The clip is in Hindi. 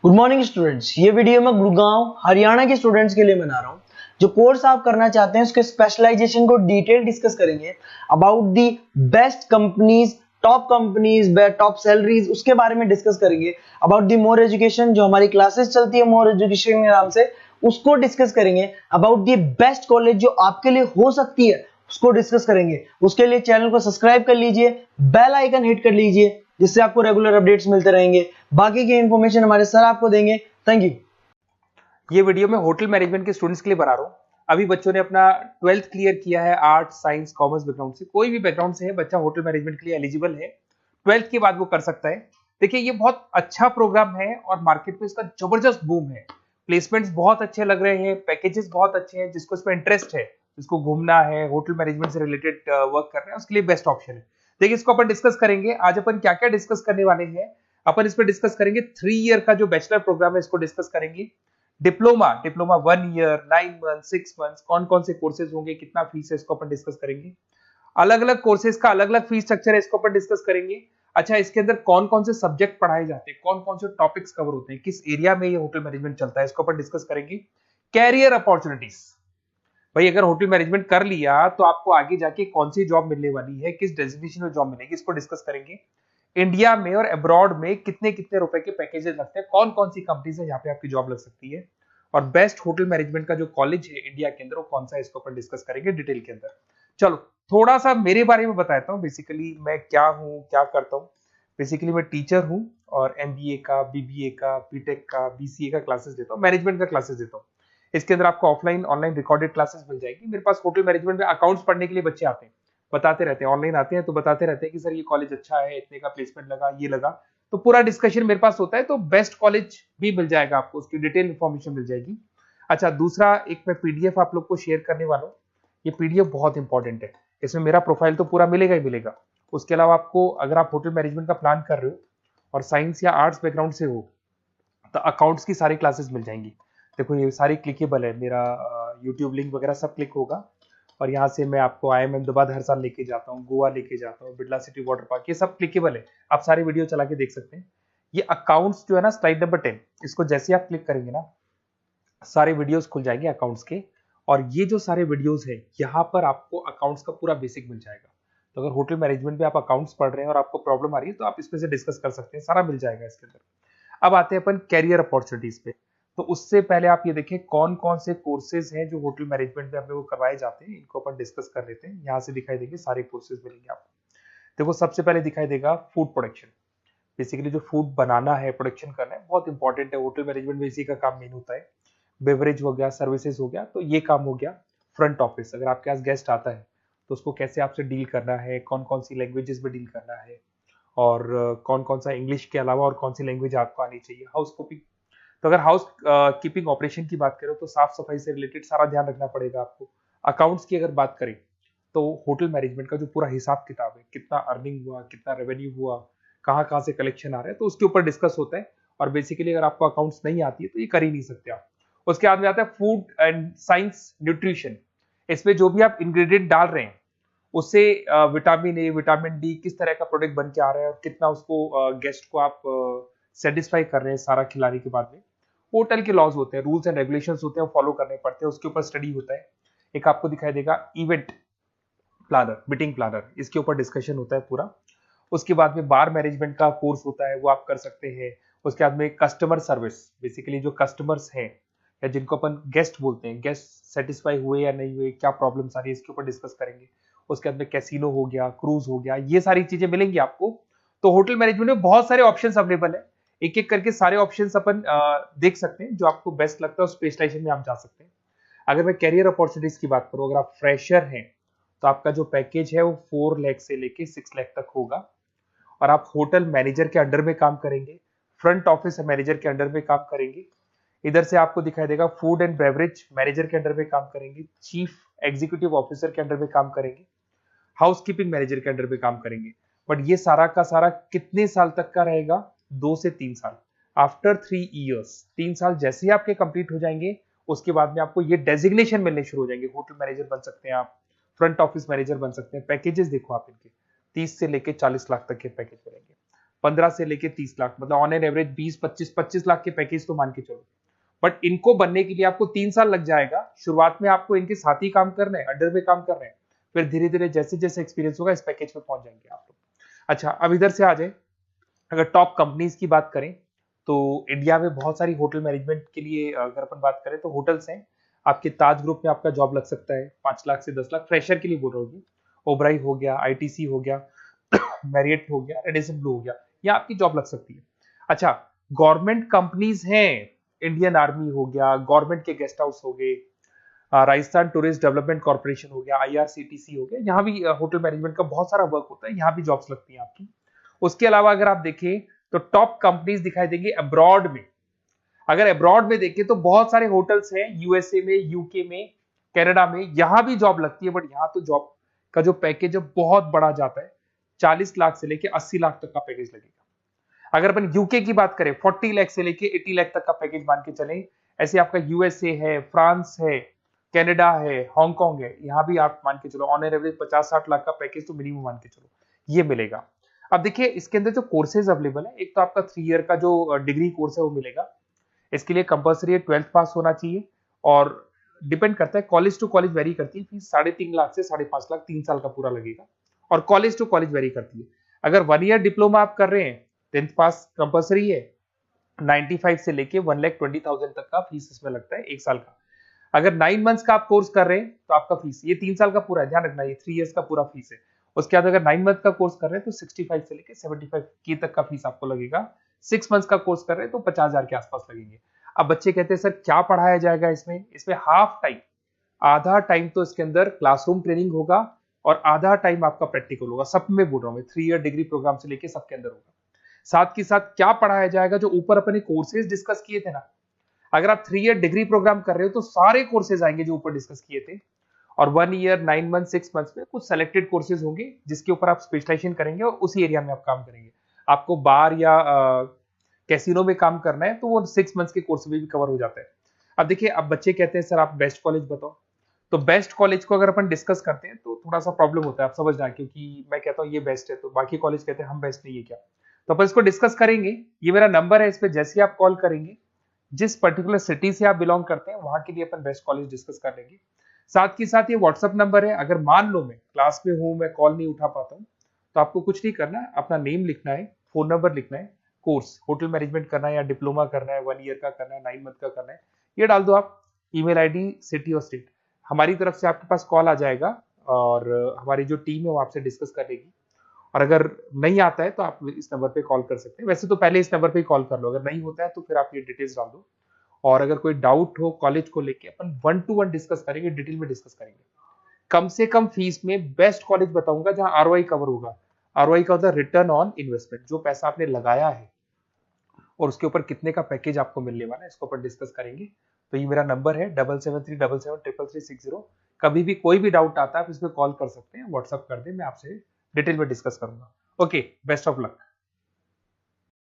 Good morning students. ये वीडियो मैं गुड़गांव हरियाणा के स्टूडेंट्स के लिए बना रहा हूँ। जो कोर्स आप करना चाहते हैं उसके स्पेशलाइजेशन को डिटेल डिस्कस करेंगे। About the best companies, top salaries, उसके बारे में डिस्कस करेंगे। अबाउट दी मोर एजुकेशन, जो हमारी क्लासेस चलती है मोर एजुकेशन के नाम से, उसको डिस्कस करेंगे। अबाउट दी बेस्ट कॉलेज जो आपके लिए हो सकती है उसको डिस्कस करेंगे। उसके लिए चैनल को सब्सक्राइब कर लीजिए, बेल आइकन हिट कर लीजिए, जिससे आपको रेगुलर अपडेट्स मिलते रहेंगे। बाकी की इंफॉर्मेशन हमारे सर आपको देंगे। Thank you. ये वीडियो मैं होटल मैनेजमेंट के स्टूडेंट्स के लिए बना रहा हूँ। अभी बच्चों ने अपना 12th क्लियर किया है, आर्ट साइंस कॉमर्स बैकग्राउंड से, कोई भी बैकग्राउंड से है बच्चा होटल मैनेजमेंट के लिए एलिजिबल है। 12th के बाद वो कर सकता है। देखिए ये बहुत अच्छा प्रोग्राम है और मार्केट में इसका जबरदस्त बूम है। प्लेसमेंट्स बहुत अच्छे लग रहे हैं, पैकेजेस बहुत अच्छे हैं। जिसको इसमें इंटरेस्ट है, जिसको घूमना है, होटल मैनेजमेंट से रिलेटेड वर्क करना है, उसके लिए बेस्ट ऑप्शन है। देखिए इसको अपन डिस्कस करेंगे। आज अपन क्या क्या डिस्कस करने वाले हैं। अपन इसमें डिस्कस करेंगे 3 ईयर का जो बैचलर प्रोग्राम है, इसको डिस्कस करेंगे। डिप्लोमा 1 ईयर, 9 मंथ, 6 मंथ, कौन कौन से कोर्सेज होंगे, कितना फीस है, इसको अपन डिस्कस करेंगे। अलग अलग कोर्सेज का अलग अलग फीस स्ट्रक्चर है, इसको अपन डिस्कस करेंगे। अच्छा, इसके अंदर कौन कौन से सब्जेक्ट पढ़ाए जाते हैं, कौन कौन से टॉपिक्स कवर होते हैं, किस एरिया में ये होटल मैनेजमेंट चलता है, इसको अपन डिस्कस करेंगे। कैरियर अपॉर्चुनिटीज, भाई अगर होटल मैनेजमेंट कर लिया तो आपको आगे जाके कौन सी जॉब मिलने वाली है, किस डेजिग्नेशन में जॉब मिलेगी, इसको डिस्कस करेंगे। इंडिया में और अब्रॉड में कितने कितने रुपए के पैकेजेस लगते हैं, कौन कौन सी कंपनीज है जहां पे आपकी जॉब लग सकती है, और बेस्ट होटल मैनेजमेंट का जो कॉलेज है इंडिया के अंदर वो कौन सा है, इसको अपन डिस्कस करेंगे डिटेल के अंदर। चलो थोड़ा सा मेरे बारे में बताता हूँ। बेसिकली मैं क्या हूँ, क्या करता हूँ। बेसिकली मैं टीचर हूँ और एमबीए का, बीबीए का, बीटेक का, बीसीए का क्लासेस देता हूँ, मैनेजमेंट का क्लासेस देता हूँ। इसके अंदर आपको ऑफलाइन ऑनलाइन रिकॉर्डेड क्लासेस मिल जाएगी। मेरे पास होटल मैनेजमेंट में अकाउंट्स पढ़ने के लिए बच्चे आते हैं, बताते रहते हैं, ऑनलाइन आते हैं तो बताते रहते हैं कि सर ये कॉलेज अच्छा है, इतने का प्लेसमेंट लगा, ये लगा। तो पूरा डिस्कशन मेरे पास होता है। तो बेस्ट कॉलेज भी मिल जाएगा आपको, उसकी डिटेल इंफॉर्मेशन मिल जाएगी। अच्छा, दूसरा एक मैं पीडीएफ आप लोग को शेयर करने वाला हूँ। ये पीडीएफ बहुत इंपॉर्टेंट है, इसमें मेरा प्रोफाइल तो पूरा मिलेगा ही मिलेगा। उसके अलावा आपको अगर आप होटल मैनेजमेंट का प्लान कर रहे हो और साइंस या आर्ट्स बैकग्राउंड से हो तो अकाउंट्स की सारी क्लासेस मिल जाएंगी। देखो ये सारी क्लिकेबल है, मेरा यूट्यूब लिंक वगैरह सब क्लिक होगा। और यहाँ से मैं आपको IIM अहमदाबाद हर साल लेके जाता हूँ, गोवा लेके जाता हूँ, बिरला सिटी वाटर पार्क, ये सब क्लिकेबल है। आप सारी वीडियो चला के देख सकते हैं। ये अकाउंट्स जो है ना, स्लाइड नंबर 10, इसको जैसे आप क्लिक करेंगे ना, सारे वीडियोस खुल जाएंगे अकाउंट्स के। और ये जो सारे वीडियोस है, यहाँ पर आपको अकाउंट्स का पूरा बेसिक मिल जाएगा। तो अगर होटल मैनेजमेंट में आप अकाउंट्स पढ़ रहे हैं और आपको प्रॉब्लम आ रही है तो आप इसमें से डिस्कस कर सकते हैं, सारा मिल जाएगा इसके अंदर। अब आते हैं अपन कैरियर अपॉर्चुनिटीज पे। तो उससे पहले आप ये देखें कौन कौन से कोर्सेज हैं जो होटल मैनेजमेंट में अपने को करवाए जाते हैं, इनको अपन डिस्कस कर लेते हैं। यहाँ से दिखाई देंगे सारे कोर्सेज मिलेंगे आपको। देखो सबसे पहले दिखाई देगा फूड प्रोडक्शन। बेसिकली जो फूड बनाना है, प्रोडक्शन करना है, बहुत इंपॉर्टेंट है। होटल मैनेजमेंट में इसी का काम मेन होता है। बेवरेज हो गया, सर्विसेज हो गया, तो ये काम हो गया। फ्रंट ऑफिस, अगर आपके पास गेस्ट आता है तो उसको कैसे आपसे डील करना है, कौन कौन सी लैंग्वेजेस में डील करना है, और कौन कौन सा इंग्लिश के अलावा और कौन सी लैंग्वेज आपको आनी चाहिए। हाउस कीपिंग, तो अगर हाउस कीपिंग ऑपरेशन की बात करें तो साफ सफाई से रिलेटेड सारा ध्यान रखना पड़ेगा आपको। अकाउंट्स की अगर बात करें तो होटल मैनेजमेंट का जो पूरा हिसाब किताब है, कितना अर्निंग हुआ, कितना रेवेन्यू हुआ, कहाँ कहाँ से कलेक्शन आ रहा है, तो उसके ऊपर डिस्कस होता है। और बेसिकली अगर आपको अकाउंट्स नहीं आती है तो ये कर ही नहीं सकते आप। उसके बाद में आता है फूड एंड साइंस न्यूट्रिशन। इसमें जो भी आप इंग्रेडिएंट डाल रहे हैं उससे विटामिन ए, विटामिन डी, किस तरह का प्रोडक्ट बन के आ रहा है और कितना उसको गेस्ट को आप सेटिस्फाई कर रहे हैं सारा खिलाने के बाद में। होटल के लॉज होते हैं, रूल्स एंड रेगुलेशंस होते हैं, वो फॉलो करने पड़ते हैं, उसके ऊपर स्टडी होता है। एक आपको दिखाई देगा इवेंट प्लानर, मीटिंग प्लानर, इसके ऊपर डिस्कशन होता है पूरा। उसके बाद में बार मैनेजमेंट का कोर्स होता है, वो आप कर सकते हैं। उसके बाद में कस्टमर सर्विस, बेसिकली जो कस्टमर्स हैं या जिनको अपन गेस्ट बोलते हैं, गेस्ट सेटिस्फाई हुए या नहीं हुए, क्या प्रॉब्लम्स आ रही है, इसके ऊपर डिस्कस करेंगे। उसके बाद में कैसीनो हो गया, क्रूज हो गया, ये सारी चीजें मिलेंगी आपको। तो होटल मैनेजमेंट में बहुत सारे ऑप्शंस अवेलेबल है। एक एक करके सारे ऑप्शंस अपन देख सकते हैं, जो आपको बेस्ट लगता है उस स्पेशलाइजेशन में आप जा सकते हैं। अगर मैं कैरियर अपॉर्चुनिटीज की बात करूं, अगर आप फ्रेशर हैं तो आपका जो पैकेज है वो 4 लाख से लेके 6 लाख तक होगा। और आप होटल मैनेजर के अंडर में काम करेंगे, फ्रंट ऑफिस मैनेजर के अंडर में काम करेंगे। इधर से आपको दिखाई देगा फूड एंड बेवरेज मैनेजर के अंडर में काम करेंगे, चीफ एग्जीक्यूटिव ऑफिसर के अंडर में काम करेंगे, हाउस कीपिंग मैनेजर के अंडर में काम करेंगे। बट ये सारा का सारा कितने साल तक का रहेगा? 2 से 3 साल। आफ्टर 3 ईयर्स, 3 साल जैसे ही आपके कंप्लीट हो जाएंगे उसके बाद में आपको ये डेजिग्नेशन मिलने शुरू हो जाएंगे। होटल मैनेजर बन सकते हैं आप, फ्रंट ऑफिस मैनेजर बन सकते हैं। पैकेजेस देखो आप इनके 30 से लेके 40 लाख तक के पैकेज मिलेंगे। 15 से लेके 30 लाख, मतलब ऑन एन एवरेज 20-25 लाख के पैकेज तो मान के चलो। बट इनको बनने के लिए आपको 3 साल लग जाएगा। शुरुआत में आपको इनके साथ ही काम करना है, अंडर में काम कर रहे हैं, फिर धीरे धीरे जैसे जैसे एक्सपीरियंस होगा इस पैकेज पे पहुंच जाएंगे आप लोग। अच्छा, अब इधर से आ जाए, अगर टॉप कंपनीज की बात करें तो इंडिया में बहुत सारी होटल मैनेजमेंट के लिए अगर अपन बात करें तो होटल्स हैं। आपके ताज ग्रुप में आपका जॉब लग सकता है 5 लाख से 10 लाख, फ्रेशर के लिए बोल रहा हूँ। ओबराई हो गया, आईटीसी हो गया, मैरियट हो गया, रेडिसन ब्लू हो गया, यहाँ आपकी जॉब लग सकती है। अच्छा, गवर्नमेंट कंपनीज हैं, इंडियन आर्मी हो गया, गवर्नमेंट के गेस्ट हाउस हो गए, राजस्थान टूरिस्ट डेवलपमेंट कॉर्पोरेशन हो गया, आईआरसीटीसी हो गया, यहाँ भी होटल मैनेजमेंट का बहुत सारा वर्क होता है, यहाँ भी जॉब्स लगती हैं आपकी। उसके अलावा अगर आप देखें तो टॉप कंपनीज दिखाई देंगे अब्रॉड में। अगर अब्रॉड में देखें तो बहुत सारे होटल्स हैं यूएसए में, यूके में, कनाडा में, यहां भी जॉब लगती है। बट यहाँ तो जॉब का जो पैकेज है बहुत बड़ा जाता है, 40 लाख से लेके 80 लाख तक का पैकेज लगेगा। अगर अपन यूके की बात करें 40 लाख से लेके 80 लाख तक का पैकेज मान के चले। ऐसे आपका यूएसए है, फ्रांस है, कनाडा है, हांगकांग है, यहाँ भी आप मान के चलो ऑन एन एवरेज 50-60 लाख का पैकेज तो मिनिमम मान के चलो ये मिलेगा। अब देखिए इसके अंदर जो कोर्सेज अवेलेबल है, एक तो आपका 3 ईयर का जो डिग्री कोर्स है वो मिलेगा। इसके लिए कंपलसरी 12th पास होना चाहिए और डिपेंड करता है, कॉलेज टू कॉलेज वेरी करती है फीस। 3.5 लाख से 5.5 लाख 3 साल का पूरा लगेगा और कॉलेज टू कॉलेज वेरी करती है। अगर 1 ईयर डिप्लोमा आप कर रहे हैं, 10th पास कंपलसरी है, 95 से लेके 1,20,000 तक का फीस इसमें लगता है 1 साल का। अगर 9 मंथ्स का आप कोर्स कर रहे हैं तो आपका फीस, ये 3 साल का पूरा है, ध्यान रखना, ये 3 इयर्स का पूरा फीस है। उसके बाद अगर 9 मंथ का कोर्स कर रहे हैं तो 65 से लेके 75 के तक का फीस आपको लगेगा। 6 मंथ्स का कोर्स कर रहे हैं तो 50,000 के आसपास लगेंगे। अब बच्चे कहते हैं सर क्या पढ़ाया जाएगा इसमें? इसमें हाफ टाइम, आधा टाइम तो इसके अंदर क्लासरूम ट्रेनिंग होगा और आधा टाइम आपका प्रैक्टिकल होगा। सब में बोल रहा हूँ मैं, 3 ईयर डिग्री प्रोग्राम से लेके सबके अंदर होगा। साथ के साथ क्या पढ़ाया जाएगा, जो ऊपर अपने कोर्सेज डिस्कस किए थे ना, अगर आप 3 ईयर डिग्री प्रोग्राम कर रहे हो तो सारे कोर्सेज आएंगे जो ऊपर डिस्कस किए थे। और 1 ईयर, 9 मंथ, 6 मंथ्स में कुछ सेलेक्टेड कोर्सेज होंगे जिसके ऊपर आप स्पेशलाइजेशन करेंगे और उसी एरिया में आप काम करेंगे। आपको बार या कैसीनो में काम करना है तो वो 6 मंथ्स के कोर्स में भी कवर हो जाता है। अब देखिए, अब बच्चे कहते हैं सर आप बेस्ट कॉलेज बताओ। तो बेस्ट कॉलेज को अगर अपन डिस्कस करते हैं तो थोड़ा सा प्रॉब्लम होता है, आप समझना, क्योंकि मैं कहता हूँ ये बेस्ट है तो बाकी कॉलेज कहते हैं हम बेस्ट नहीं है क्या। तो अपन इसको डिस्कस करेंगे। ये मेरा नंबर है, इस पे जैसे ही आप कॉल करेंगे, जिस पर्टिकुलर सिटी से आप बिलोंग करते हैं वहां के लिए अपन बेस्ट कॉलेज डिस्कस कर लेंगे। साथ के साथ ये व्हाट्सअप नंबर है, अगर मान लो मैं क्लास में हूं, मैं कॉल नहीं उठा पाता हूँ, तो आपको कुछ नहीं करना है, अपना नेम लिखना है, फोन नंबर लिखना है, कोर्स होटल मैनेजमेंट करना है या डिप्लोमा करना है, 1 ईयर का करना है, 9 मंथ का करना है, ये डाल दो आप, ईमेल आईडी, सिटी और स्टेट। हमारी तरफ से आपके पास कॉल आ जाएगा और हमारी जो टीम है वो आपसे डिस्कस करेगी। और अगर नहीं आता है तो आप इस नंबर पे कॉल कर सकते हैं। वैसे तो पहले इस नंबर पे कॉल कर लो, अगर नहीं होता है तो फिर आप ये डिटेल्स डाल दो। और अगर कोई डाउट हो कॉलेज को लेके, अपन 1 to 1 डिस्कस करेंगे, डिटेल में डिस्कस करेंगे। कम से कम फीस में बेस्ट कॉलेज बताऊंगा जहां आरओआई कवर होगा। आरओआई का होता है रिटर्न ऑन इन्वेस्टमेंट, जो पैसा आपने लगाया है और उसके ऊपर कितने का पैकेज आपको मिलने वाला है, इसको अपन डिस्कस करेंगे। तो ये मेरा नंबर है 7737733360। कभी भी कोई भी डाउट आता है आप इस पर कॉल कर सकते हैं, व्हाट्सअप कर दें, मैं आपसे डिटेल में डिस्कस करूंगा। Okay, best of luck.